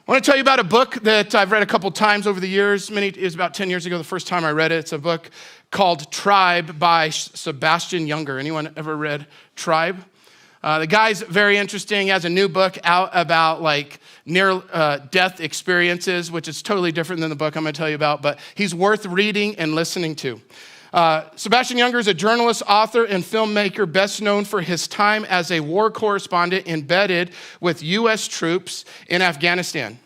I want to tell you about a book that I've read a couple times over the years. It was about 10 years ago the first time I read it. It's a book called Tribe by Sebastian Junger. Anyone ever read Tribe? The guy's very interesting. He has a new book out about near-death experiences, which is totally different than the book I'm going to tell you about, but he's worth reading and listening to. Sebastian Junger is a journalist, author, and filmmaker best known for his time as a war correspondent embedded with U.S. troops in Afghanistan.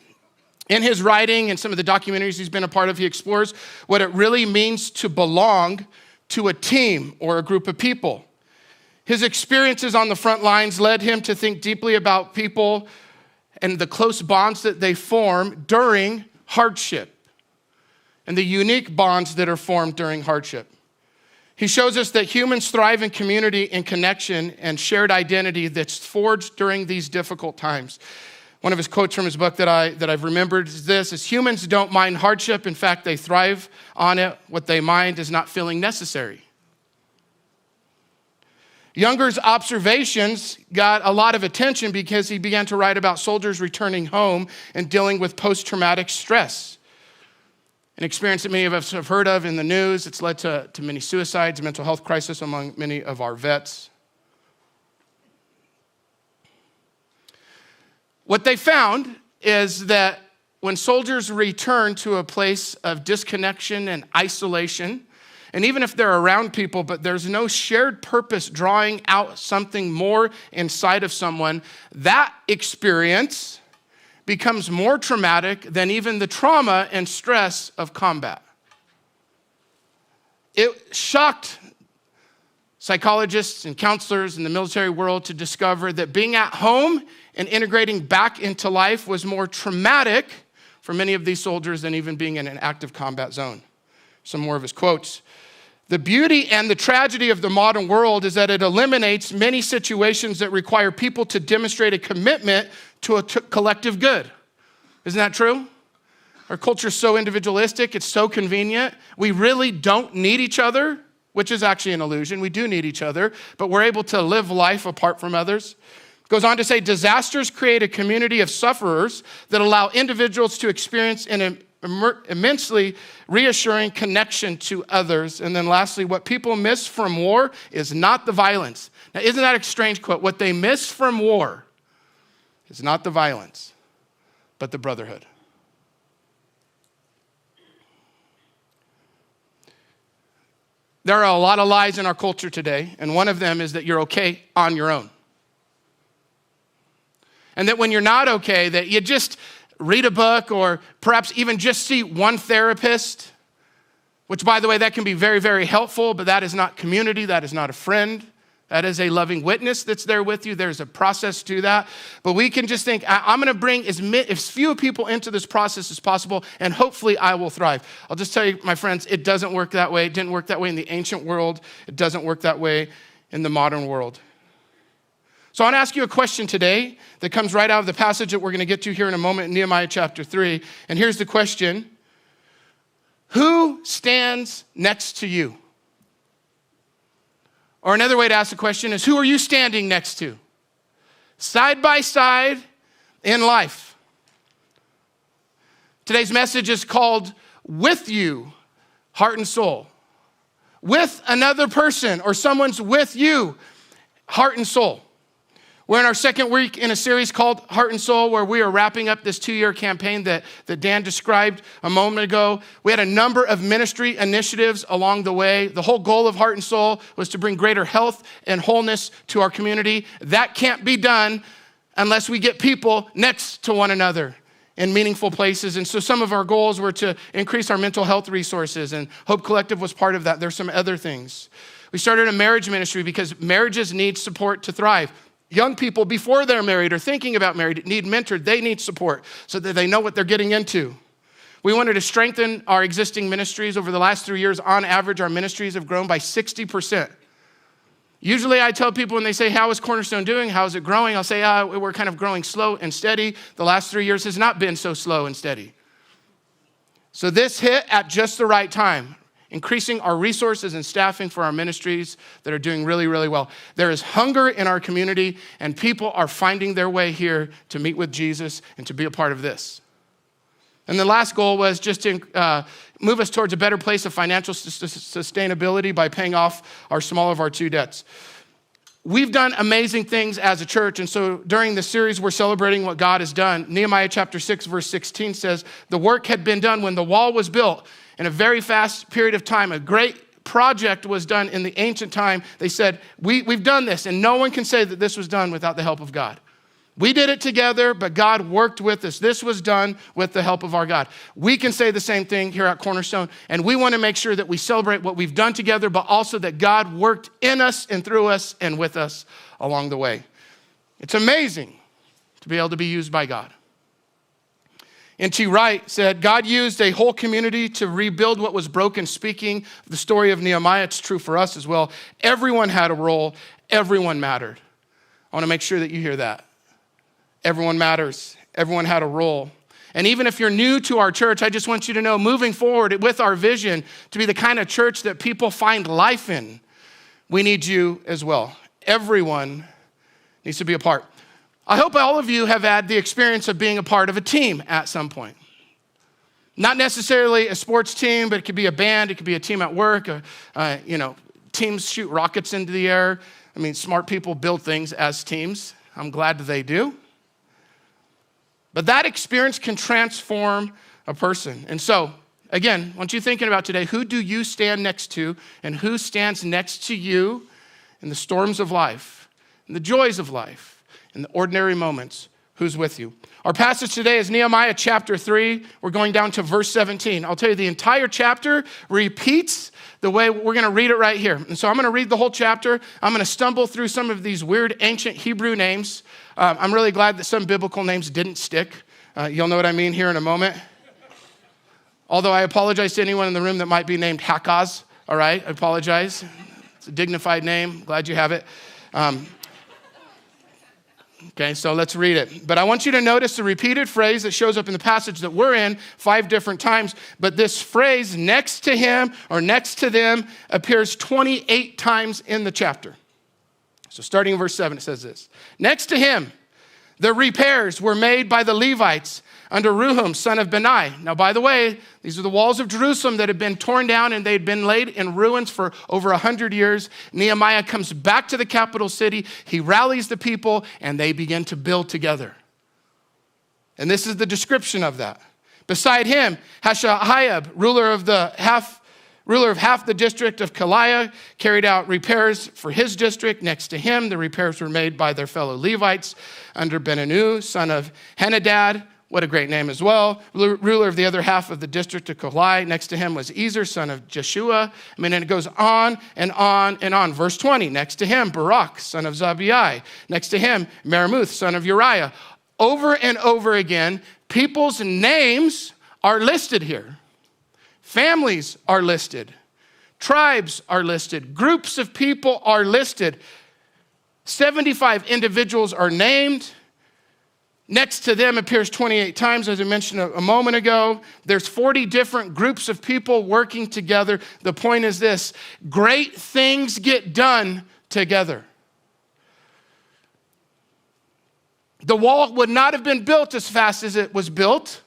In his writing and some of the documentaries he's been a part of, he explores what it really means to belong to a team or a group of people. His experiences on the front lines led him to think deeply about people and the close bonds that they form during hardship and the unique bonds that are formed during hardship. He shows us that humans thrive in community and connection and shared identity that's forged during these difficult times. One of his quotes from his book that I've remembered is this, is humans don't mind hardship. In fact, they thrive on it. What they mind is not feeling necessary. Junger's observations got a lot of attention because he began to write about soldiers returning home and dealing with post-traumatic stress. An experience that many of us have heard of in the news. It's led to many suicides, mental health crisis among many of our vets. What they found is that when soldiers return to a place of disconnection and isolation, and even if they're around people, but there's no shared purpose drawing out something more inside of someone, that experience becomes more traumatic than even the trauma and stress of combat. It shocked psychologists and counselors in the military world to discover that being at home and integrating back into life was more traumatic for many of these soldiers than even being in an active combat zone. Some more of his quotes. The beauty and the tragedy of the modern world is that it eliminates many situations that require people to demonstrate a commitment to a collective good. Isn't that true? Our culture is so individualistic, it's so convenient. We really don't need each other, which is actually an illusion. We do need each other, but we're able to live life apart from others. Goes on to say, disasters create a community of sufferers that allow individuals to experience an immensely reassuring connection to others. And then lastly, what people miss from war is not the violence. Now, isn't that a strange quote? What they miss from war is not the violence, but the brotherhood. There are a lot of lies in our culture today, and one of them is that you're okay on your own. And that when you're not okay, that you just read a book or perhaps even just see one therapist, which, by the way, that can be very, very helpful, but that is not community. That is not a friend. That is a loving witness that's there with you. There's a process to that. But we can just think, I'm going to bring as few people into this process as possible, and hopefully I will thrive. I'll just tell you, my friends, it doesn't work that way. It didn't work that way in the ancient world. It doesn't work that way in the modern world. So I want to ask you a question today that comes right out of the passage that we're going to get to here in a moment in Nehemiah chapter 3. And here's the question. Who stands next to you? Or another way to ask the question is, who are you standing next to? Side by side in life. Today's message is called With You, Heart and Soul. With another person or someone's with you, heart and soul. We're in our second week in a series called Heart and Soul, where we are wrapping up this 2-year campaign that Dan described a moment ago. We had a number of ministry initiatives along the way. The whole goal of Heart and Soul was to bring greater health and wholeness to our community. That can't be done unless we get people next to one another in meaningful places. And so some of our goals were to increase our mental health resources, and Hope Collective was part of that. There's some other things. We started a marriage ministry because marriages need support to thrive. Young people, before they're married or thinking about married, need mentored. They need support so that they know what they're getting into. We wanted to strengthen our existing ministries. Over the last 3 years, on average, our ministries have grown by 60%. Usually I tell people when they say, how is Cornerstone doing? How is it growing? I'll say, we're kind of growing slow and steady. The last 3 years has not been so slow and steady. So this hit at just the right time. Increasing our resources and staffing for our ministries that are doing really, really well. There is hunger in our community, and people are finding their way here to meet with Jesus and to be a part of this. And the last goal was just to move us towards a better place of financial sustainability by paying off our smaller of our two debts. We've done amazing things as a church, and so during this series, we're celebrating what God has done. Nehemiah chapter 6, verse 16 says, the work had been done when the wall was built in a very fast period of time. A great project was done in the ancient time. They said, we've done this, and no one can say that this was done without the help of God. We did it together, but God worked with us. This was done with the help of our God. We can say the same thing here at Cornerstone, and we want to make sure that we celebrate what we've done together, but also that God worked in us and through us and with us along the way. It's amazing to be able to be used by God. N.T. Wright said, God used a whole community to rebuild what was broken. Speaking of the story of Nehemiah, it's true for us as well. Everyone had a role. Everyone mattered. I want to make sure that you hear that. Everyone matters. Everyone had a role. And even if you're new to our church, I just want you to know, moving forward with our vision to be the kind of church that people find life in, we need you as well. Everyone needs to be a part. I hope all of you have had the experience of being a part of a team at some point. Not necessarily a sports team, but it could be a band, it could be a team at work. Teams shoot rockets into the air. I mean, smart people build things as teams. I'm glad that they do. But that experience can transform a person. And so, again, I want you thinking about today, who do you stand next to and who stands next to you in the storms of life, in the joys of life, in the ordinary moments? Who's with you? Our passage today is Nehemiah chapter 3. We're going down to verse 17. I'll tell you, the entire chapter repeats the way we're going to read it right here. And so I'm going to read the whole chapter. I'm going to stumble through some of these weird ancient Hebrew names. I'm really glad that some biblical names didn't stick. You'll know what I mean here in a moment. Although I apologize to anyone in the room that might be named Hakaz. All right, I apologize. It's a dignified name. Glad you have it. Okay, so let's read it. But I want you to notice the repeated phrase that shows up in the passage that we're in 5 different times. But this phrase, next to him or next to them, appears 28 times in the chapter. So starting in verse 7, it says this. Next to him, the repairs were made by the Levites under Rehum, son of Benai. Now, by the way, these are the walls of Jerusalem that had been torn down and they'd been laid in ruins for over 100 years. Nehemiah comes back to the capital city. He rallies the people and they begin to build together. And this is the description of that. Beside him, Hashahiab, ruler of half the district of Kaliah, carried out repairs for his district. Next to him, the repairs were made by their fellow Levites under Benanu, son of Henadad. What a great name as well. Ruler of the other half of the district of Kaliah. Next to him was Ezer, son of Jeshua. And it goes on and on and on. Verse 20, next to him, Barak, son of Zabai. Next to him, Meremuth, son of Uriah. Over and over again, people's names are listed here. Families are listed. Tribes are listed. Groups of people are listed. 75 individuals are named. Next to them appears 28 times, as I mentioned a moment ago. There's 40 different groups of people working together. The point is this: great things get done together. The wall would not have been built as fast as it was built.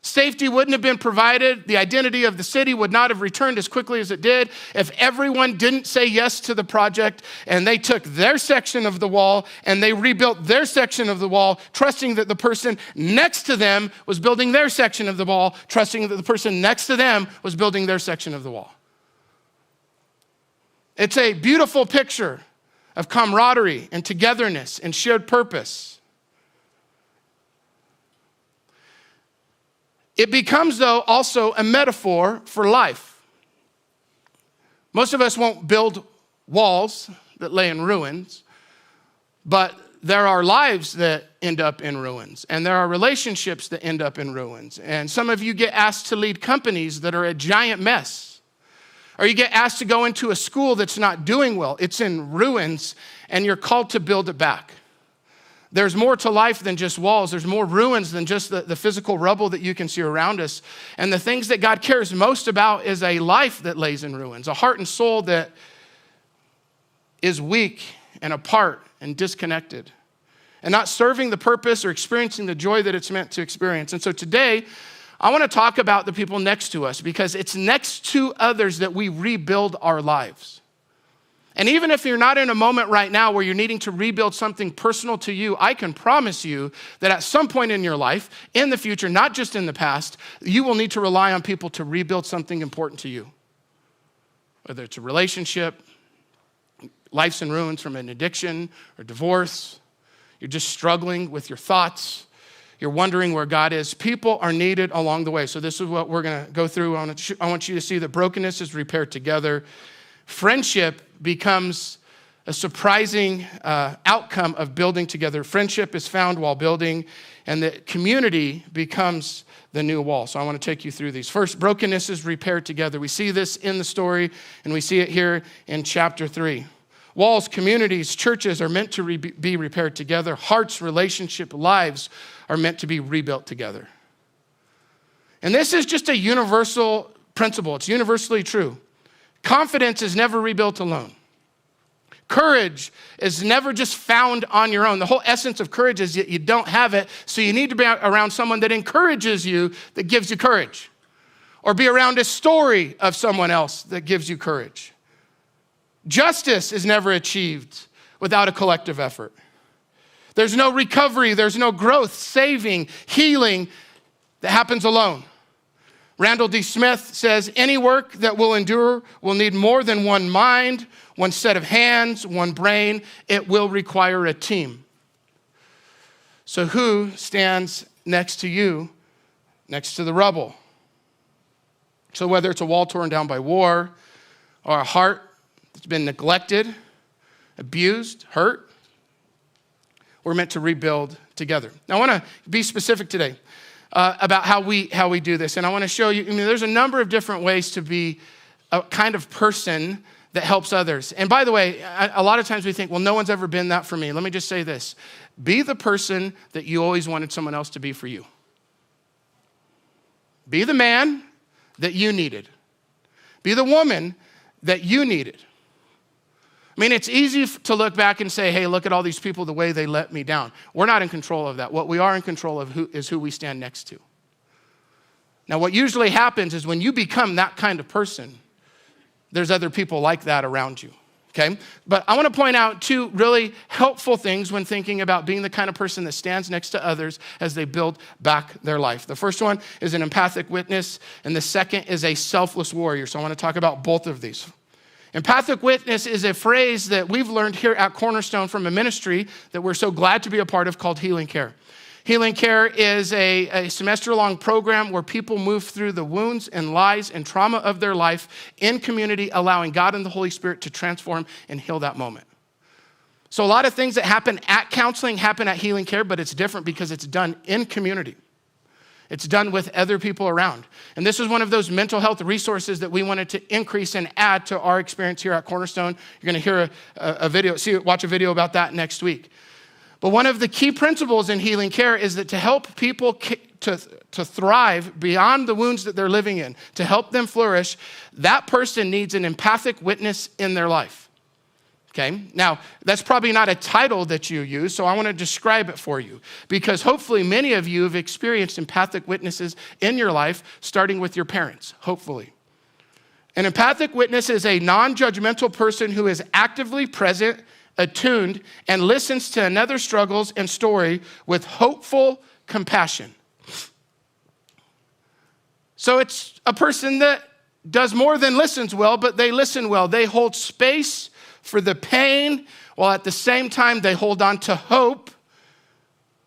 Safety wouldn't have been provided. The identity of the city would not have returned as quickly as it did if everyone didn't say yes to the project and they took their section of the wall and they rebuilt their section of the wall, trusting that the person next to them was building their section of the wall, trusting that the person next to them was building their section of the wall. It's a beautiful picture of camaraderie and togetherness and shared purpose. It becomes, though, also a metaphor for life. Most of us won't build walls that lay in ruins, but there are lives that end up in ruins, and there are relationships that end up in ruins. And some of you get asked to lead companies that are a giant mess, or you get asked to go into a school that's not doing well. It's in ruins, and you're called to build it back. There's more to life than just walls. There's more ruins than just the physical rubble that you can see around us. And the things that God cares most about is a life that lays in ruins, a heart and soul that is weak and apart and disconnected and not serving the purpose or experiencing the joy that it's meant to experience. And so today, I want to talk about the people next to us because it's next to others that we rebuild our lives. And even if you're not in a moment right now where you're needing to rebuild something personal to you, I can promise you that at some point in your life, in the future, not just in the past, you will need to rely on people to rebuild something important to you. Whether it's a relationship, life's in ruins from an addiction or divorce, you're just struggling with your thoughts, you're wondering where God is. People are needed along the way. So this is what we're going to go through. I want you to see that brokenness is repaired together. Friendship becomes a surprising outcome of building together. Friendship is found while building, and the community becomes the new wall. So I want to take you through these. First, brokenness is repaired together. We see this in the story, and we see it here in chapter 3. Walls, communities, churches are meant to be repaired together. Hearts, relationship, lives are meant to be rebuilt together. And this is just a universal principle. It's universally true. Confidence is never rebuilt alone. Courage is never just found on your own. The whole essence of courage is that you don't have it, so you need to be around someone that encourages you, that gives you courage. Or be around a story of someone else that gives you courage. Justice is never achieved without a collective effort. There's no recovery, there's no growth, saving, healing that happens alone. Randall D. Smith says, any work that will endure will need more than one mind, one set of hands, one brain. It will require a team. So who stands next to you, next to the rubble? So whether it's a wall torn down by war or a heart that's been neglected, abused, hurt, we're meant to rebuild together. Now, I want to be specific today about how we do this. And I want to show you, there's a number of different ways to be a kind of person that helps others. And by the way, a lot of times we think, well, no one's ever been that for me. Let me just say this. Be the person that you always wanted someone else to be for you. Be the man that you needed. Be the woman that you needed. I mean, it's easy to look back and say, hey, look at all these people, the way they let me down. We're not in control of that. What we are in control of is who we stand next to. Now, what usually happens is when you become that kind of person, there's other people like that around you, okay? But I want to point out two really helpful things when thinking about being the kind of person that stands next to others as they build back their life. The first one is an empathic witness, and the second is a selfless warrior. So I want to talk about both of these. Empathic witness is a phrase that we've learned here at Cornerstone from a ministry that we're so glad to be a part of called Healing Care. Healing Care is a semester-long program where people move through the wounds and lies and trauma of their life in community, allowing God and the Holy Spirit to transform and heal that moment. So a lot of things that happen at counseling happen at Healing Care, but it's different because it's done in community. It's done with other people around. And this is one of those mental health resources that we wanted to increase and add to our experience here at Cornerstone. You're going to hear watch a video about that next week. But one of the key principles in Healing Care is that to help people to thrive beyond the wounds that they're living in, to help them flourish, that person needs an empathic witness in their life. Okay, now that's probably not a title that you use, so I want to describe it for you because hopefully many of you have experienced empathic witnesses in your life, starting with your parents, hopefully. An empathic witness is a non-judgmental person who is actively present, attuned, and listens to another's struggles and story with hopeful compassion. So it's a person that does more than listens well, but they listen well. They hold space for the pain, while at the same time they hold on to hope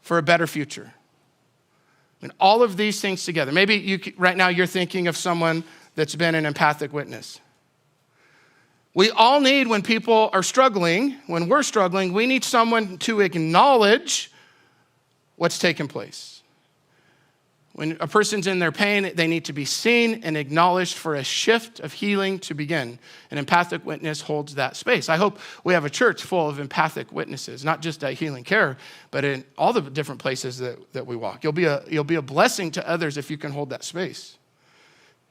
for a better future. And all of these things together. Maybe right now you're thinking of someone that's been an empathic witness. We all need, when people are struggling, when we're struggling, we need someone to acknowledge what's taken place. When a person's in their pain, they need to be seen and acknowledged for a shift of healing to begin. An empathic witness holds that space. I hope we have a church full of empathic witnesses, not just at Healing Care, but in all the different places that we walk. You'll be a blessing to others if you can hold that space.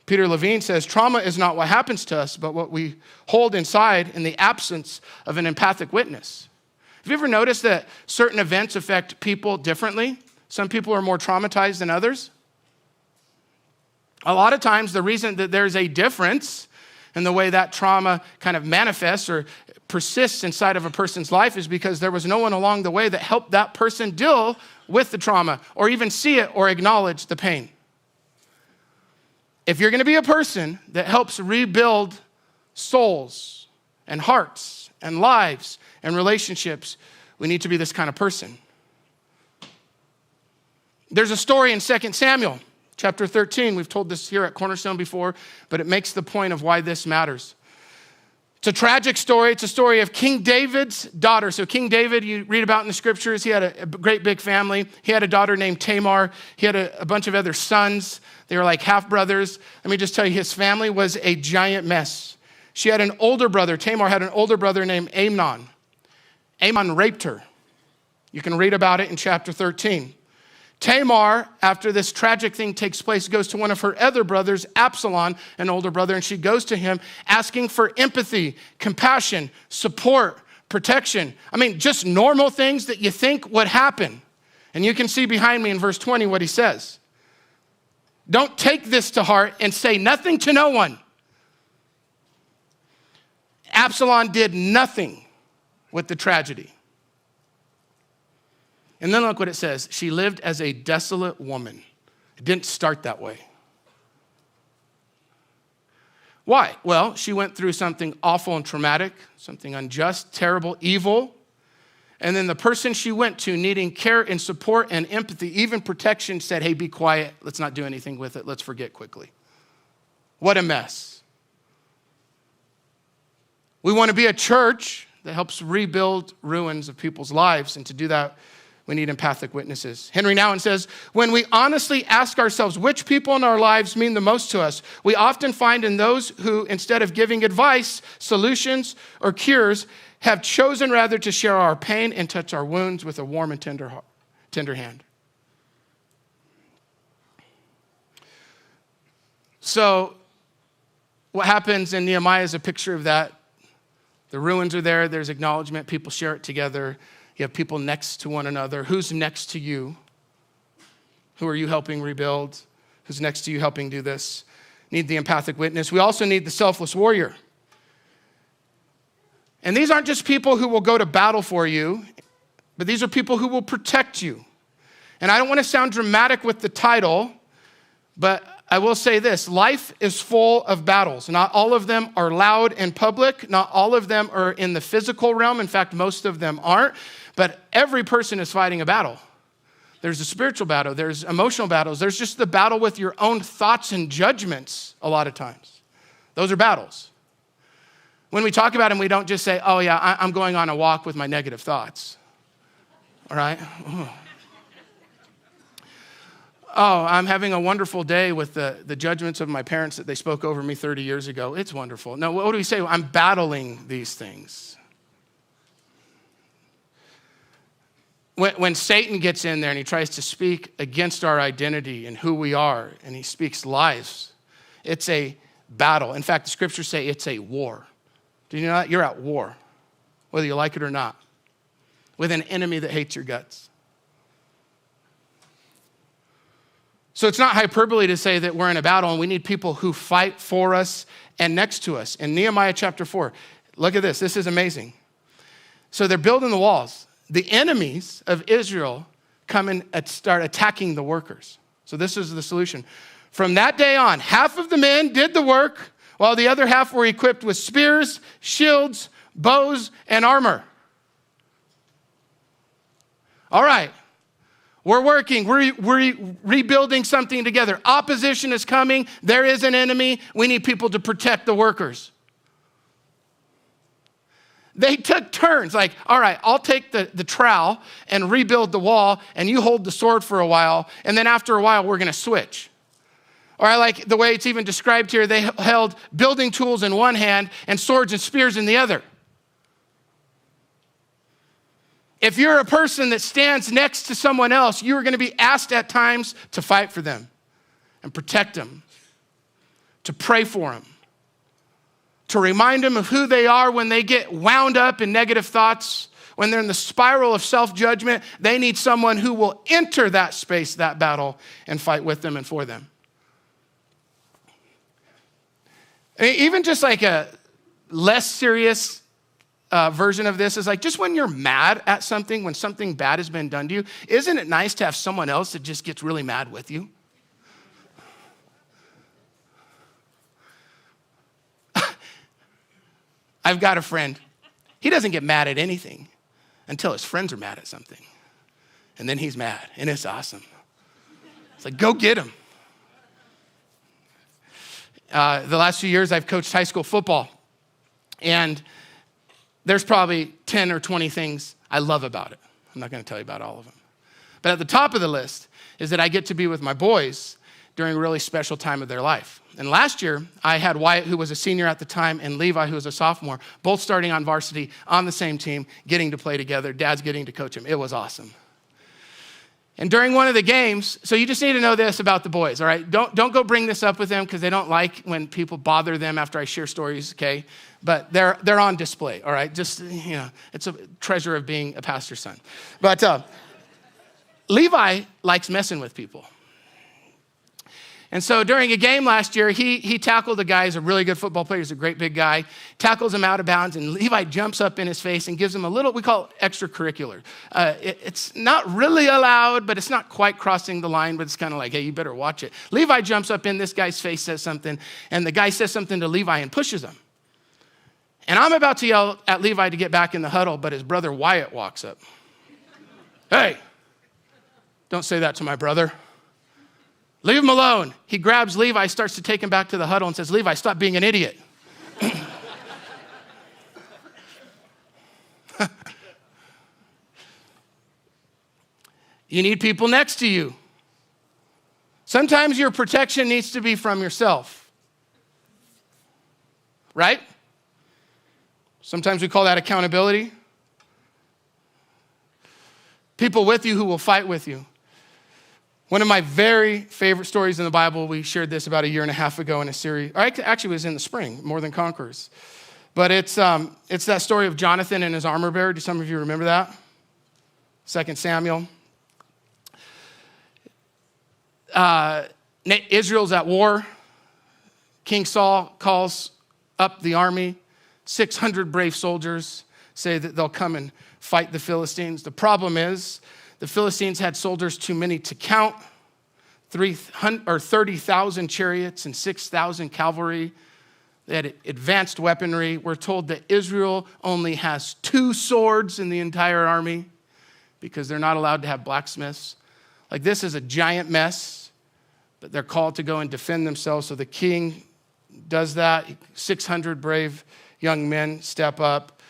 Peter Levine says, trauma is not what happens to us, but what we hold inside in the absence of an empathic witness. Have you ever noticed that certain events affect people differently? Some people are more traumatized than others. A lot of times the reason that there's a difference in the way that trauma kind of manifests or persists inside of a person's life is because there was no one along the way that helped that person deal with the trauma or even see it or acknowledge the pain. If you're going to be a person that helps rebuild souls and hearts and lives and relationships, we need to be this kind of person. There's a story in 2 Samuel chapter 13. We've told this here at Cornerstone before, but it makes the point of why this matters. It's a tragic story. It's a story of King David's daughter. So King David, you read about in the scriptures, he had a great big family. He had a daughter named Tamar. He had a bunch of other sons. They were like half brothers. Let me just tell you, his family was a giant mess. She had an older brother. Tamar had an older brother named Amnon. Amnon raped her. You can read about it in chapter 13. Tamar, after this tragic thing takes place, goes to one of her other brothers, Absalom, an older brother, and she goes to him asking for empathy, compassion, support, protection. I mean, just normal things that you think would happen. And you can see behind me in verse 20 what he says. Don't take this to heart and say nothing to no one. Absalom did nothing with the tragedy. And then look what it says. She lived as a desolate woman. It didn't start that way. Why? Well, she went through something awful and traumatic, something unjust, terrible, evil. And then the person she went to needing care and support and empathy, even protection, said, hey, be quiet. Let's not do anything with it. Let's forget quickly. What a mess. We want to be a church that helps rebuild ruins of people's lives. And to do that, we need empathic witnesses. Henry Nouwen says, when we honestly ask ourselves which people in our lives mean the most to us, we often find in those who, instead of giving advice, solutions, or cures, have chosen rather to share our pain and touch our wounds with a warm and tender hand. So what happens in Nehemiah is a picture of that. The ruins are there. There's acknowledgement. People share it together. You have people next to one another. Who's next to you? Who are you helping rebuild? Who's next to you helping do this? Need the empathic witness. We also need the selfless warrior. And these aren't just people who will go to battle for you, but these are people who will protect you. And I don't want to sound dramatic with the title, but I will say this. Life is full of battles. Not all of them are loud and public. Not all of them are in the physical realm. In fact, most of them aren't. But every person is fighting a battle. There's a spiritual battle. There's emotional battles. There's just the battle with your own thoughts and judgments a lot of times. Those are battles. When we talk about them, we don't just say, oh yeah, I'm going on a walk with my negative thoughts. All right? Oh, I'm having a wonderful day with the judgments of my parents that they spoke over me 30 years ago. It's wonderful. No, what do we say? I'm battling these things. When Satan gets in there and he tries to speak against our identity and who we are, and he speaks lies, it's a battle. In fact, the scriptures say it's a war. Do you know that? You're at war, whether you like it or not, with an enemy that hates your guts. So it's not hyperbole to say that we're in a battle and we need people who fight for us and next to us. In Nehemiah chapter 4, look at this. This is amazing. So they're building the walls. The enemies of Israel come and start attacking the workers. So this is the solution. From that day on, half of the men did the work, while the other half were equipped with spears, shields, bows, and armor. All right. We're working. We're rebuilding something together. Opposition is coming. There is an enemy. We need people to protect the workers. They took turns, like, all right, I'll take the trowel and rebuild the wall, and you hold the sword for a while, and then after a while, we're going to switch. Or I like the way it's even described here. They held building tools in one hand and swords and spears in the other. If you're a person that stands next to someone else, you are going to be asked at times to fight for them and protect them, to pray for them, to remind them of who they are when they get wound up in negative thoughts, when they're in the spiral of self-judgment. They need someone who will enter that space, that battle, and fight with them and for them. Even just like a less serious version of this is like, just when you're mad at something, when something bad has been done to you, isn't it nice to have someone else that just gets really mad with you? I've got a friend. He doesn't get mad at anything until his friends are mad at something. And then he's mad, and it's awesome. It's like, go get him. The last few years, I've coached high school football. And there's probably 10 or 20 things I love about it. I'm not going to tell you about all of them. But at the top of the list is that I get to be with my boys during a really special time of their life. And last year, I had Wyatt, who was a senior at the time, and Levi, who was a sophomore, both starting on varsity on the same team, getting to play together. Dad's getting to coach them. It was awesome. And during one of the games, so you just need to know this about the boys, all right? Don't go bring this up with them because they don't like when people bother them after I share stories, okay? But they're on display, all right? Just, it's a treasure of being a pastor's son. But Levi likes messing with people. And so during a game last year, he tackled a guy. He's a really good football player. He's a great big guy. Tackles him out of bounds, and Levi jumps up in his face and gives him a little, we call it extracurricular. It's not really allowed, but it's not quite crossing the line, but it's kind of like, hey, you better watch it. Levi jumps up in this guy's face, says something, and the guy says something to Levi and pushes him. And I'm about to yell at Levi to get back in the huddle, but his brother Wyatt walks up. Hey, don't say that to my brother. Leave him alone. He grabs Levi, starts to take him back to the huddle and says, Levi, stop being an idiot. You need people next to you. Sometimes your protection needs to be from yourself. Right? Sometimes we call that accountability. People with you who will fight with you. One of my very favorite stories in the Bible, we shared this about a year and a half ago in a series. Actually, it was in the spring, More Than Conquerors. But it's that story of Jonathan and his armor bearer. Do some of you remember that? 2 Samuel. Israel's at war. King Saul calls up the army. 600 brave soldiers say that they'll come and fight the Philistines. The problem is, the Philistines had soldiers too many to count, 30,000 chariots and 6,000 cavalry. They had advanced weaponry. We're told that Israel only has 2 swords in the entire army because they're not allowed to have blacksmiths. Like, this is a giant mess, but they're called to go and defend themselves. So the king does that. 600 brave young men step up.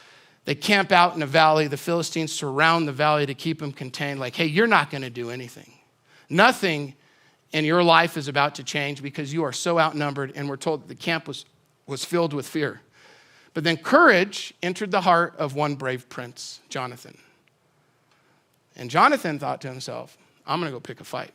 They camp out in a valley. The Philistines surround the valley to keep them contained. Like, hey, you're not going to do anything. Nothing in your life is about to change because you are so outnumbered. And we're told that the camp was filled with fear. But then courage entered the heart of one brave prince, Jonathan. And Jonathan thought to himself, I'm going to go pick a fight.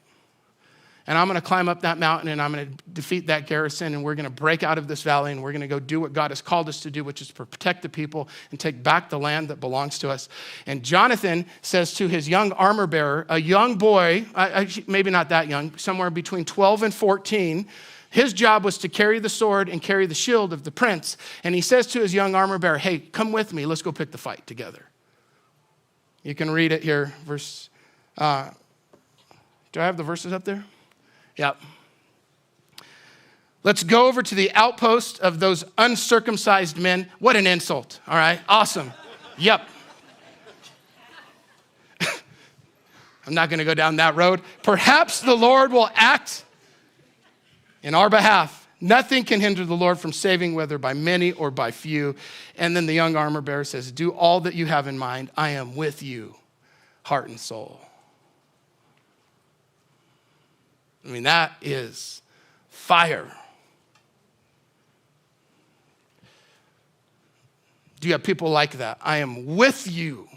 And I'm going to climb up that mountain and I'm going to defeat that garrison and we're going to break out of this valley and we're going to go do what God has called us to do, which is to protect the people and take back the land that belongs to us. And Jonathan says to his young armor bearer, a young boy, maybe not that young, somewhere between 12 and 14, his job was to carry the sword and carry the shield of the prince. And he says to his young armor bearer, hey, come with me. Let's go pick the fight together. You can read it here. Do I have the verses up there? Yep. Let's go over to the outpost of those uncircumcised men. What an insult, all right? Awesome. Yep. I'm not going to go down that road. Perhaps the Lord will act in our behalf. Nothing can hinder the Lord from saving, whether by many or by few. And then the young armor bearer says, do all that you have in mind. I am with you, heart and soul. I mean, that is fire. Do you have people like that? I am with you,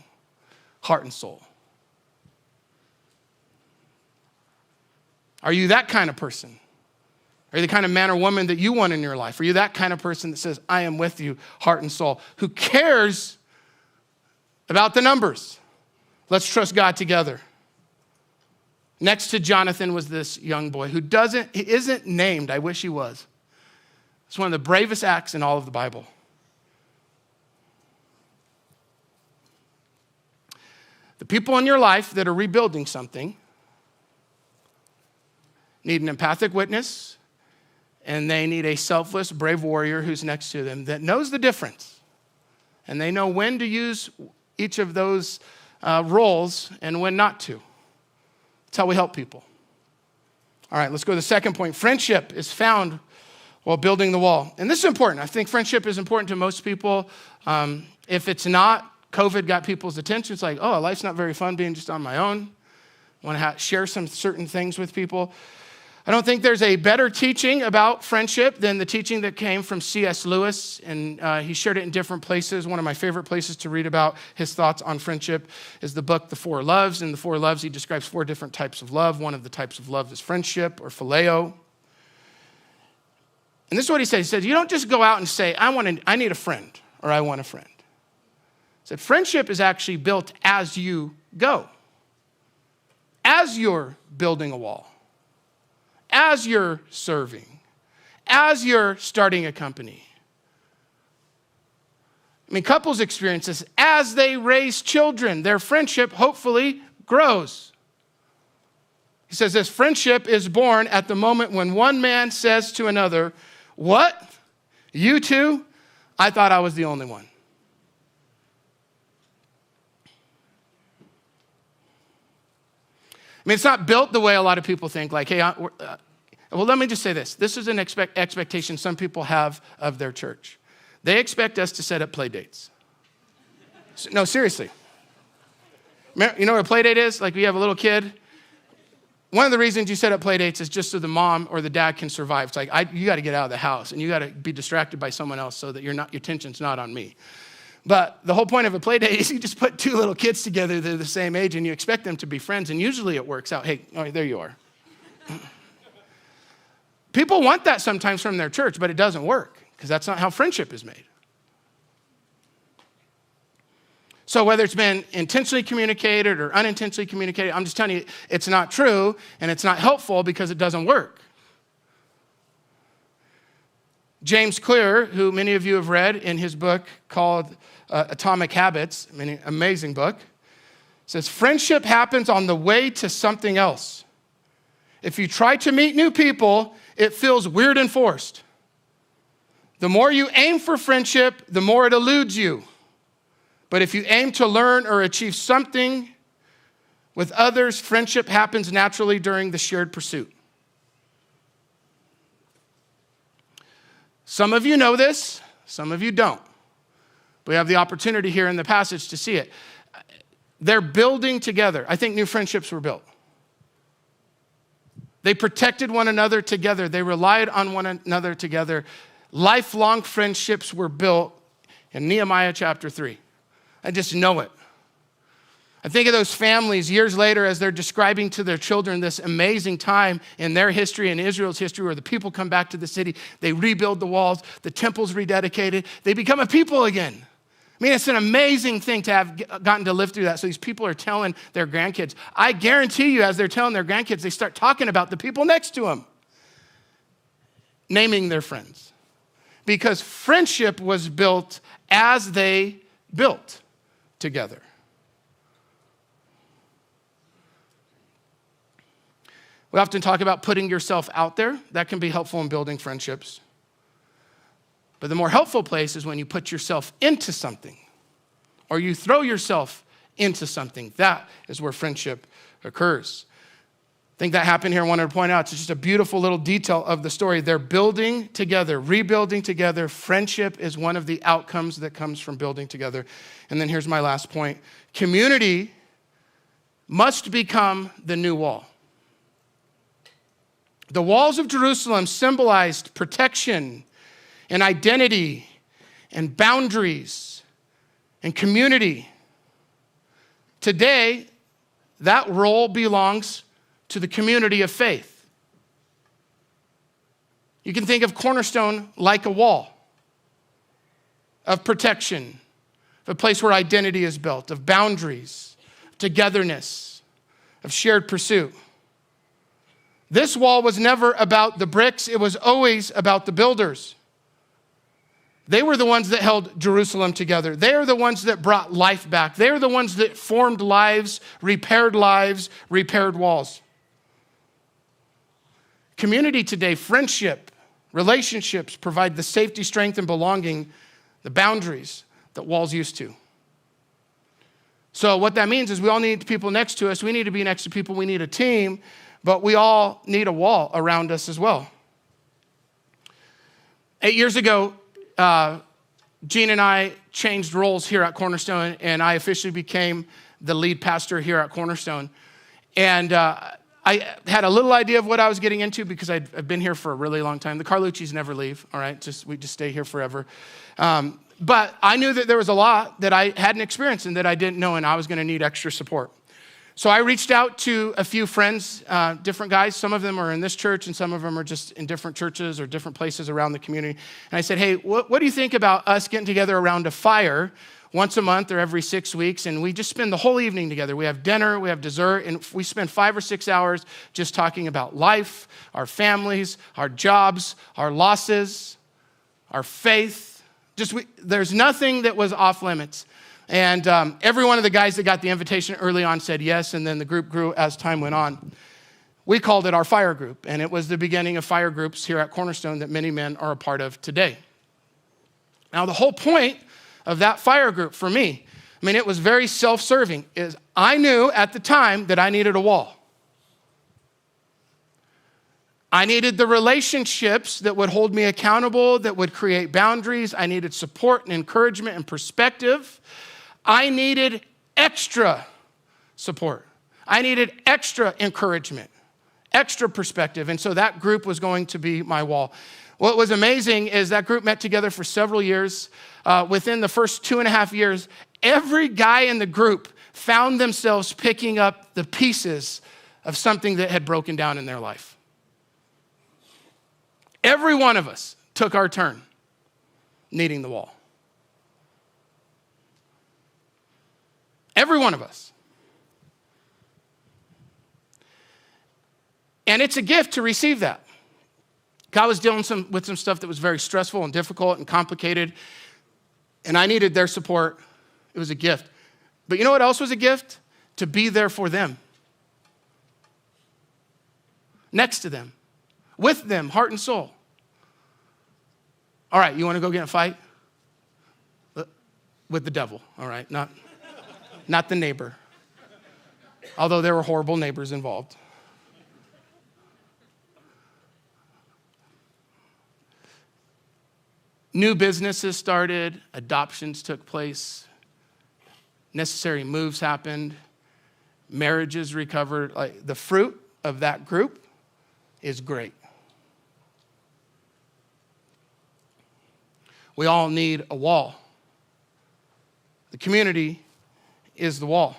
heart and soul. Are you that kind of person? Are you the kind of man or woman that you want in your life? Are you that kind of person that says, I am with you, heart and soul, who cares about the numbers? Let's trust God together. Next to Jonathan was this young boy who he isn't named. I wish he was. It's one of the bravest acts in all of the Bible. The people in your life that are rebuilding something need an empathic witness, and they need a selfless, brave warrior who's next to them that knows the difference. And they know when to use each of those roles and when not to. That's how we help people. All right, let's go to the second point. Friendship is found while building the wall. And this is important. I think friendship is important to most people. If it's not, COVID got people's attention. It's like, oh, life's not very fun being just on my own. I want to share some certain things with people. I don't think there's a better teaching about friendship than the teaching that came from C.S. Lewis, and he shared it in different places. One of my favorite places to read about his thoughts on friendship is the book, The Four Loves. In The Four Loves, he describes 4 different types of love. One of the types of love is friendship or phileo. And this is what he said. He said, you don't just go out and say, I need a friend, or I want a friend. He said, friendship is actually built as you go, as you're building a wall, as you're serving, as you're starting a company. I mean, couples experience this. As they raise children, their friendship hopefully grows. He says this, friendship is born at the moment when one man says to another, what? You too? I thought I was the only one. I mean, it's not built the way a lot of people think, like, hey, well, let me just say this. This is an expectation some people have of their church. They expect us to set up play dates. No, seriously. You know what a play date is? Like, you have a little kid. One of the reasons you set up play dates is just so the mom or the dad can survive. It's like, you got to get out of the house, and you got to be distracted by someone else so that your attention's not on me. But the whole point of a play date is you just put 2 little kids together that are the same age, and you expect them to be friends, and usually it works out. Hey, oh, there you are. People want that sometimes from their church, but it doesn't work because that's not how friendship is made. So whether it's been intentionally communicated or unintentionally communicated, I'm just telling you, it's not true, and it's not helpful because it doesn't work. James Clear, who many of you have read in his book called Atomic Habits, amazing book, says, friendship happens on the way to something else. If you try to meet new people, it feels weird and forced. The more you aim for friendship, the more it eludes you. But if you aim to learn or achieve something with others, friendship happens naturally during the shared pursuit. Some of you know this, some of you don't. We have the opportunity here in the passage to see it. They're building together. I think new friendships were built. They protected one another together. They relied on one another together. Lifelong friendships were built in Nehemiah chapter 3. I just know it. I think of those families years later as they're describing to their children this amazing time in their history and Israel's history where the people come back to the city, they rebuild the walls, the temple's rededicated, they become a people again. I mean, it's an amazing thing to have gotten to live through that. So these people are telling their grandkids. I guarantee you, as they're telling their grandkids, they start talking about the people next to them, naming their friends. Because friendship was built as they built together. We often talk about putting yourself out there. That can be helpful in building friendships. But the more helpful place is when you put yourself into something or you throw yourself into something. That is where friendship occurs. I think that happened here. I wanted to point out, it's just a beautiful little detail of the story. They're building together, rebuilding together. Friendship is one of the outcomes that comes from building together. And then here's my last point. Community must become the new wall. The walls of Jerusalem symbolized protection and identity and boundaries and community. Today, that role belongs to the community of faith. You can think of Cornerstone like a wall of protection, of a place where identity is built, of boundaries, togetherness, of shared pursuit. This wall was never about the bricks. It was always about the builders. They were the ones that held Jerusalem together. They are the ones that brought life back. They are the ones that formed lives, repaired walls. Community today, friendship, relationships provide the safety, strength, and belonging, the boundaries that walls used to. So what that means is we all need people next to us. We need to be next to people. We need a team, but we all need a wall around us as well. 8 years ago, Gene and I changed roles here at Cornerstone, and I officially became the lead pastor here at Cornerstone. And I had a little idea of what I was getting into because I've been here for a really long time. The Carluccis never leave, all right? We just stay here forever. But I knew that there was a lot that I hadn't experienced and that I didn't know, and I was going to need extra support. So I reached out to a few friends, different guys. Some of them are in this church, and some of them are just in different churches or different places around the community. And I said, hey, what do you think about us getting together around a fire once a month or every 6 weeks, and we just spend the whole evening together. We have dinner, we have dessert, and we spend 5 or 6 hours just talking about life, our families, our jobs, our losses, our faith. There's nothing that was off limits. And every one of the guys that got the invitation early on said yes, and then the group grew as time went on. We called it our fire group, and it was the beginning of fire groups here at Cornerstone that many men are a part of today. Now, the whole point of that fire group for me, it was very self-serving, is I knew at the time that I needed a wall. I needed the relationships that would hold me accountable, that would create boundaries. I needed support and encouragement and perspective. I needed extra support. I needed extra encouragement, extra perspective. And so that group was going to be my wall. What was amazing is that group met together for several years. Within the first 2.5 years, every guy in the group found themselves picking up the pieces of something that had broken down in their life. Every one of us took our turn needing the wall. Every one of us. And it's a gift to receive that. God was dealing with some stuff that was very stressful and difficult and complicated, and I needed their support. It was a gift. But you know what else was a gift? To be there for them. Next to them. With them, heart and soul. All right, you want to go get in a fight? With the devil, all right? Not the neighbor. Although there were horrible neighbors involved. New businesses started, adoptions took place, necessary moves happened, marriages recovered. Like the fruit of that group is great. We all need a wall. The community is the wall.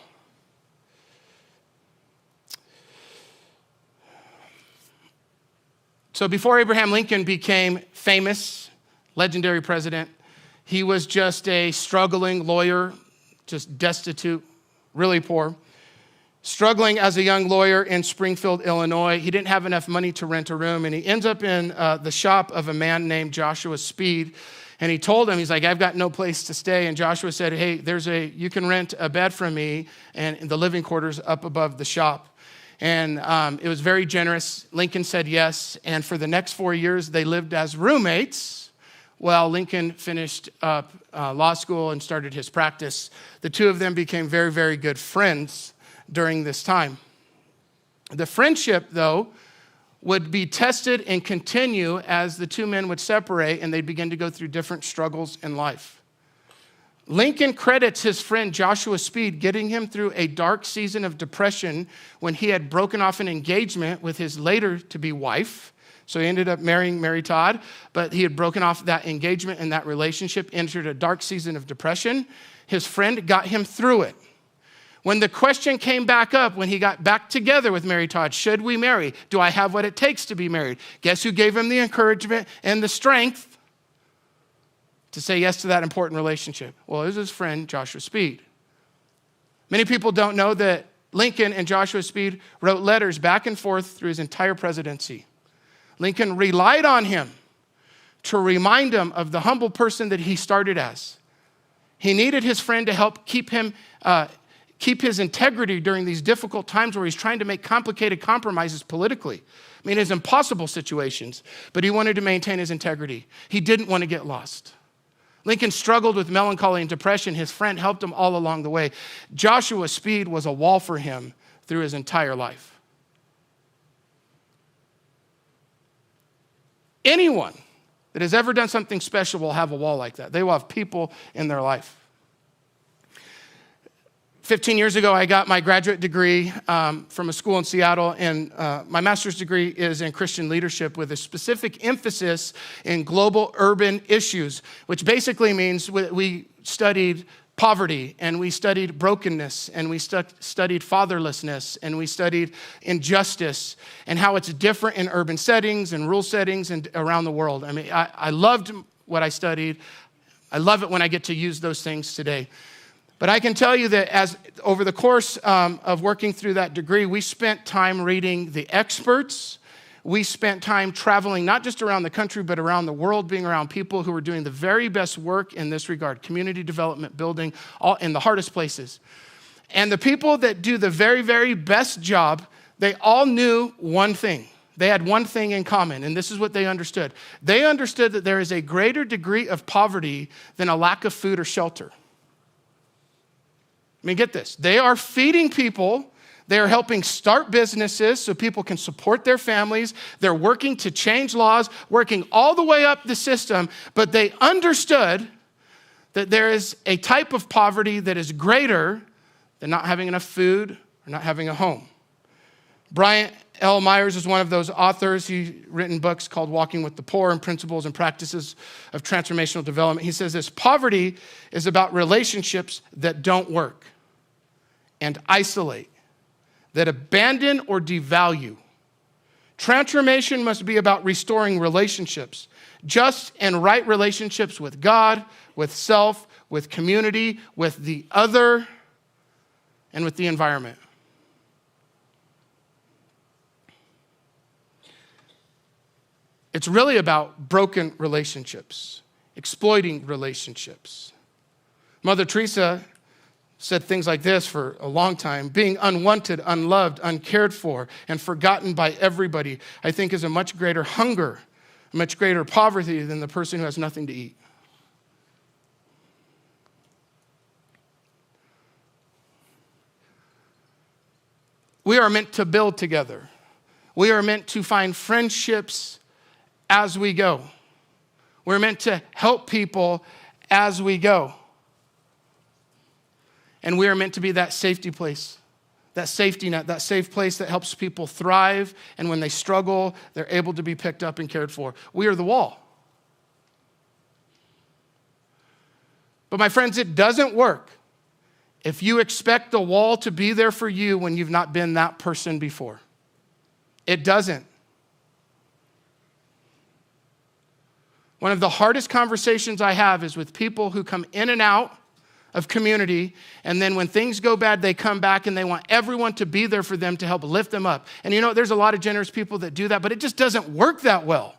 So before Abraham Lincoln became famous, legendary president, he was just a struggling lawyer, just destitute, really poor. Struggling as a young lawyer in Springfield, Illinois. He didn't have enough money to rent a room, and he ends up in the shop of a man named Joshua Speed. And he told him, he's like, I've got no place to stay. And Joshua said, hey, you can rent a bed from me and the living quarters up above the shop. And it was very generous. Lincoln said yes. And for the next 4 years, they lived as roommates while Lincoln finished up law school and started his practice. The two of them became very, very good friends during this time. The friendship, though, would be tested and continue as the two men would separate and they'd begin to go through different struggles in life. Lincoln credits his friend Joshua Speed getting him through a dark season of depression when he had broken off an engagement with his later-to-be wife. So he ended up marrying Mary Todd, but he had broken off that engagement and that relationship, entered a dark season of depression. His friend got him through it. When the question came back up, when he got back together with Mary Todd, should we marry? Do I have what it takes to be married? Guess who gave him the encouragement and the strength to say yes to that important relationship? Well, it was his friend, Joshua Speed. Many people don't know that Lincoln and Joshua Speed wrote letters back and forth through his entire presidency. Lincoln relied on him to remind him of the humble person that he started as. He needed his friend to help keep his integrity during these difficult times where he's trying to make complicated compromises politically. I mean, it's impossible situations, but he wanted to maintain his integrity. He didn't want to get lost. Lincoln struggled with melancholy and depression. His friend helped him all along the way. Joshua Speed was a wall for him through his entire life. Anyone that has ever done something special will have a wall like that. They will have people in their life. 15 years ago, I got my graduate degree from a school in Seattle, and my master's degree is in Christian leadership with a specific emphasis in global urban issues, which basically means we studied poverty, and we studied brokenness, and we studied fatherlessness, and we studied injustice, and how it's different in urban settings and rural settings and around the world. I mean, I loved what I studied. I love it when I get to use those things today. But I can tell you that as over the course of working through that degree, we spent time reading the experts. We spent time traveling, not just around the country, but around the world, being around people who were doing the very best work in this regard, community development, building, all in the hardest places. And the people that do the very, very best job, they all knew one thing. They had one thing in common, and this is what they understood. They understood that there is a greater degree of poverty than a lack of food or shelter. I mean, get this. They are feeding people. They are helping start businesses so people can support their families. They're working to change laws, working all the way up the system. But they understood that there is a type of poverty that is greater than not having enough food or not having a home. Brian L. Myers is one of those authors. He's written books called Walking with the Poor and Principles and Practices of Transformational Development. He says this: poverty is about relationships that don't work and isolate, that abandon or devalue. Transformation must be about restoring relationships, just and right relationships with God, with self, with community, with the other, and with the environment. It's really about broken relationships, exploiting relationships. Mother Teresa said things like this for a long time: being unwanted, unloved, uncared for, and forgotten by everybody, I think, is a much greater hunger, a much greater poverty than the person who has nothing to eat. We are meant to build together. We are meant to find friendships as we go. We're meant to help people as we go. And we are meant to be that safety place, that safety net, that safe place that helps people thrive. And when they struggle, they're able to be picked up and cared for. We are the wall. But my friends, it doesn't work if you expect the wall to be there for you when you've not been that person before. It doesn't. One of the hardest conversations I have is with people who come in and out of community, and then when things go bad, they come back and they want everyone to be there for them to help lift them up. And you know, there's a lot of generous people that do that, but it just doesn't work that well.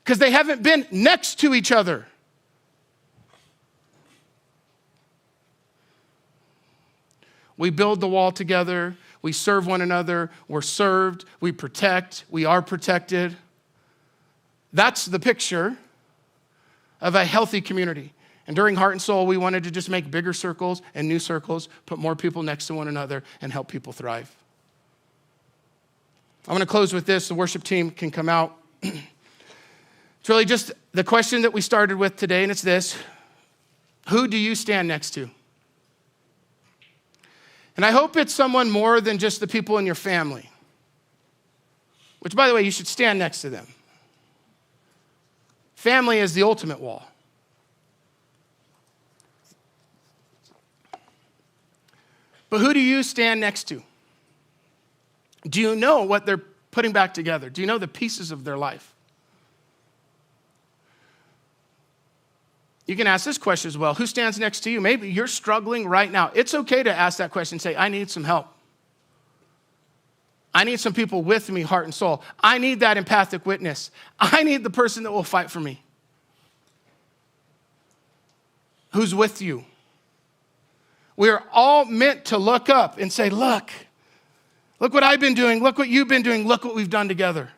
Because they haven't been next to each other. We build the wall together. We serve one another. We're served. We protect. We are protected. That's the picture of a healthy community. And during Heart and Soul, we wanted to just make bigger circles and new circles, put more people next to one another, and help people thrive. I'm going to close with this. The worship team can come out. It's really just the question that we started with today, and it's this: who do you stand next to? And I hope it's someone more than just the people in your family, which, by the way, you should stand next to them. Family is the ultimate wall. But who do you stand next to? Do you know what they're putting back together? Do you know the pieces of their life? You can ask this question as well. Who stands next to you? Maybe you're struggling right now. It's okay to ask that question and say, I need some help. I need some people with me, heart and soul. I need that empathic witness. I need the person that will fight for me. Who's with you? We are all meant to look up and say, look what I've been doing. Look what you've been doing. Look what we've done together.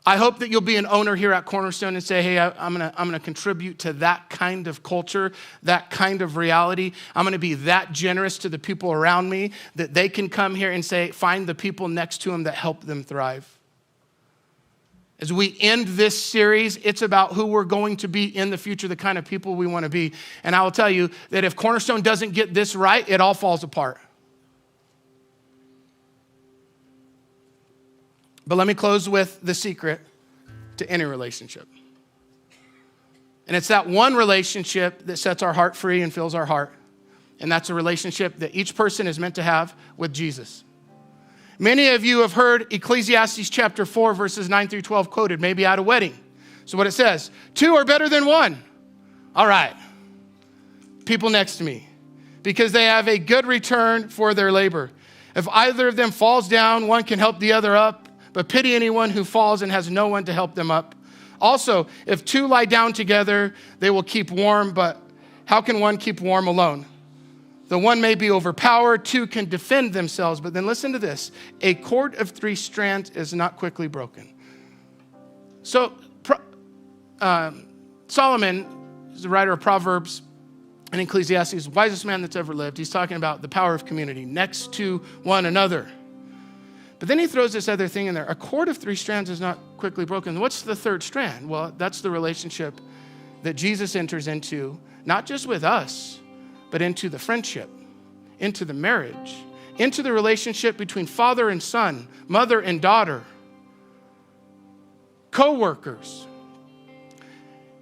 I hope that you'll be an owner here at Cornerstone and say, hey, I'm gonna contribute to that kind of culture, that kind of reality. I'm gonna be that generous to the people around me that they can come here and say, find the people next to them that help them thrive. As we end this series, it's about who we're going to be in the future, the kind of people we wanna be. And I will tell you that if Cornerstone doesn't get this right, it all falls apart. But let me close with the secret to any relationship. And it's that one relationship that sets our heart free and fills our heart. And that's a relationship that each person is meant to have with Jesus. Many of you have heard Ecclesiastes chapter 4, verses 9 through 12 quoted, maybe at a wedding. So what it says, 2 are better than 1. All right, people next to me, because they have a good return for their labor. If either of them falls down, one can help the other up. But pity anyone who falls and has no one to help them up. Also, if 2 lie down together, they will keep warm, but how can one keep warm alone? The one may be overpowered, 2 can defend themselves. But then listen to this. A cord of 3 strands is not quickly broken. So Solomon is the writer of Proverbs and Ecclesiastes, wisest man that's ever lived. He's talking about the power of community next to one another. But then he throws this other thing in there. A cord of 3 strands is not quickly broken. What's the third strand? Well, that's the relationship that Jesus enters into, not just with us, but into the friendship, into the marriage, into the relationship between father and son, mother and daughter, co-workers.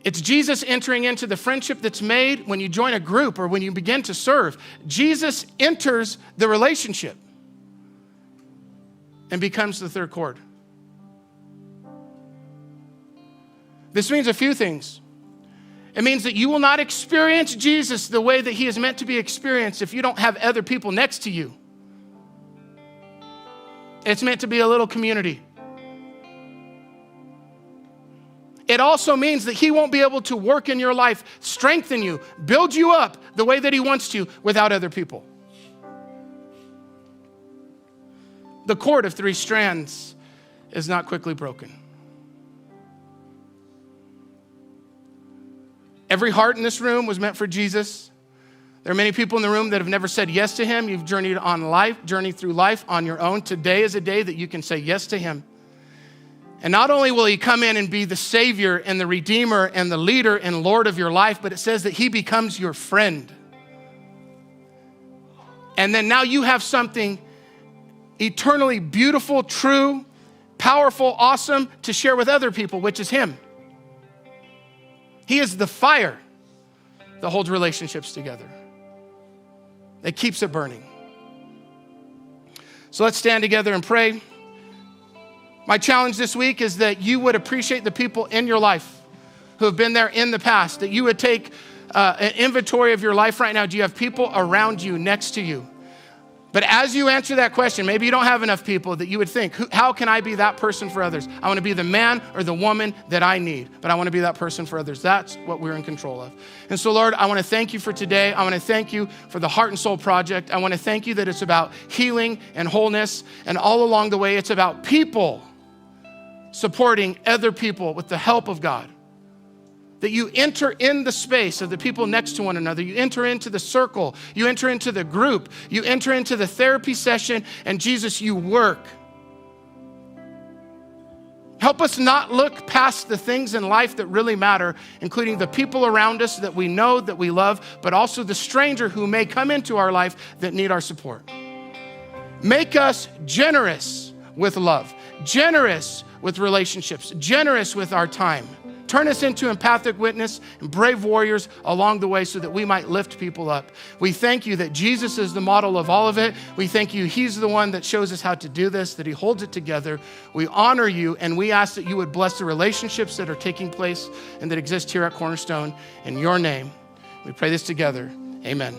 It's Jesus entering into the friendship that's made when you join a group or when you begin to serve. Jesus enters the relationship and becomes the third cord. This means a few things. It means that you will not experience Jesus the way that he is meant to be experienced if you don't have other people next to you. It's meant to be a little community. It also means that he won't be able to work in your life, strengthen you, build you up the way that he wants to without other people. The cord of 3 strands is not quickly broken. Every heart in this room was meant for Jesus. There are many people in the room that have never said yes to him. You've journeyed through life on your own. Today is a day that you can say yes to him. And not only will he come in and be the Savior and the Redeemer and the leader and Lord of your life, but it says that he becomes your friend. And then now you have something eternally beautiful, true, powerful, awesome to share with other people, which is him. He is the fire that holds relationships together, that keeps it burning. So let's stand together and pray. My challenge this week is that you would appreciate the people in your life who have been there in the past, that you would take an inventory of your life right now. Do you have people around you, next to you? But as you answer that question, maybe you don't have enough people, that you would think, how can I be that person for others? I want to be the man or the woman that I need, but I want to be that person for others. That's what we're in control of. And so, Lord, I want to thank you for today. I want to thank you for the Heart and Soul Project. I want to thank you that it's about healing and wholeness, and all along the way, it's about people supporting other people with the help of God. That you enter in the space of the people next to one another. You enter into the circle. You enter into the group. You enter into the therapy session. And Jesus, you work. Help us not look past the things in life that really matter, including the people around us that we know, that we love, but also the stranger who may come into our life that need our support. Make us generous with love, generous with relationships, generous with our time. Turn us into empathic witness and brave warriors along the way so that we might lift people up. We thank you that Jesus is the model of all of it. We thank you he's the one that shows us how to do this, that he holds it together. We honor you, and we ask that you would bless the relationships that are taking place and that exist here at Cornerstone. In your name, we pray this together. Amen.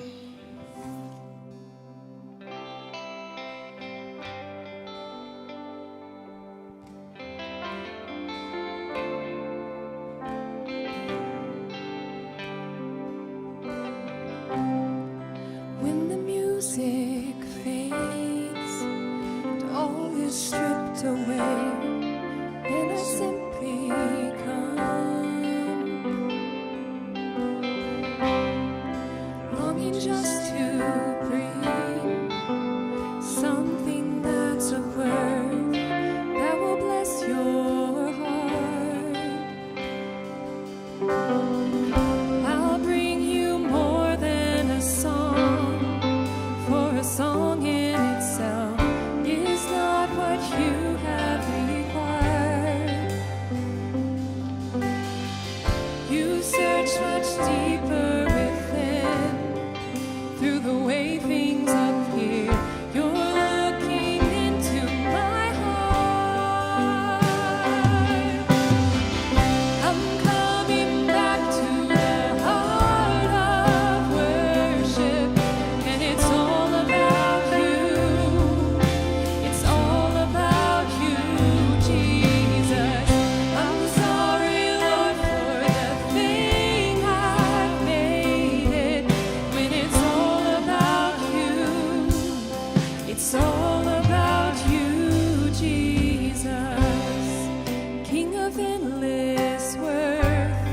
fades, and all is stripped away, and I simply come, longing just to bring something that's of worth that will bless your heart. I'll bring you more than a song, for a song in itself is not what you have required. You search much deeper within, through the way things appear. You're looking into my heart. I'm coming back to the heart of worship, and it's all about you. It's all about you, Jesus. I'm sorry, Lord, for the thing I've made it, when it's all about you. It's all about you, Jesus. King of endless worth,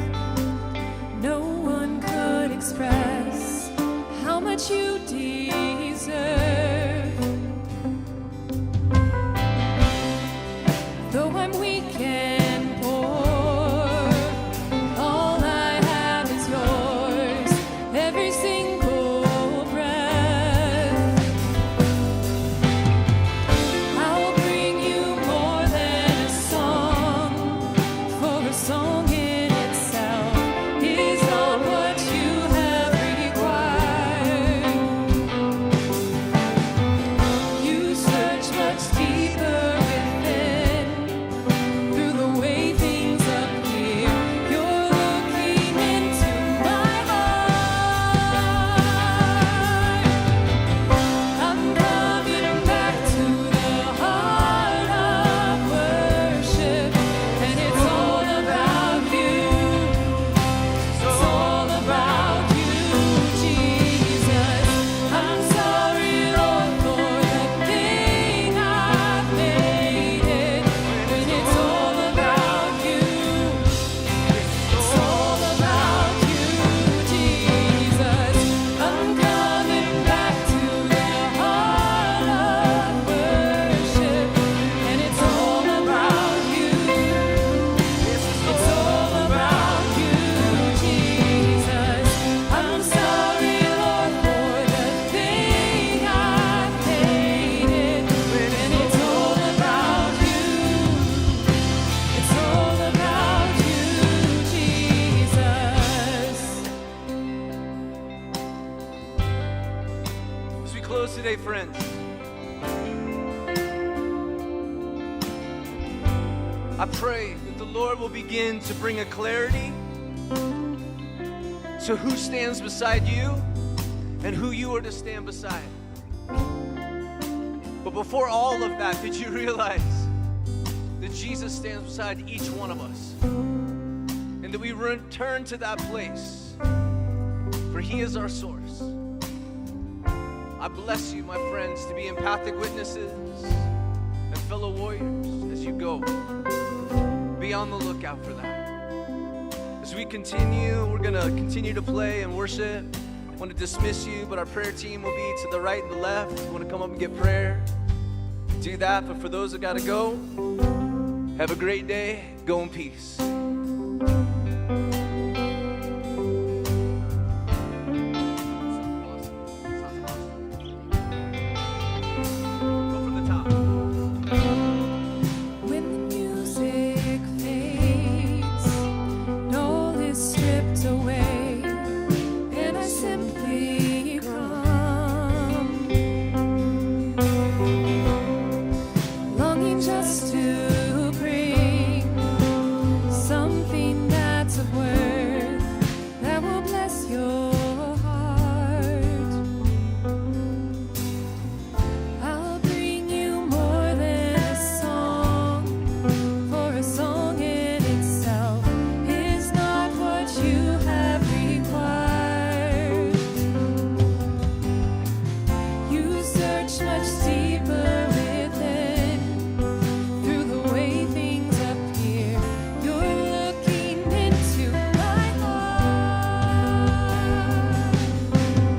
no one could express how much you deserve. Though I'm weak and poor, all I have is yours, every single breath. I'll bring you more than a song, for a song in itself is not what you have required. You search much deeper within, through the way things appear. You're looking into my heart. I'm coming back to the heart of worship, and it's all about you. It's all about you, Jesus. I'm sorry, Lord, for the thing I've made it, when it's all about you. It's all about you, Jesus. I'm coming back to the heart of worship, and it's all about you. It's all about you, Jesus. I'm sorry, Lord, for the thing I've made it, when it's all about you. It's all about you, Jesus. As we close today, friends, I pray that the Lord will begin to bring a clarity to who stands beside you and who you are to stand beside. But before all of that, did you realize that Jesus stands beside each one of us? And that we return to that place, for He is our source. I bless you, my friends, to be empathic witnesses and fellow warriors as you go. Be on the lookout for that. As we continue, we're going to continue to play and worship. I want to dismiss you, but our prayer team will be to the right and the left. If you want to come up and get prayer, do that. But for those that got to go, have a great day. Go in peace.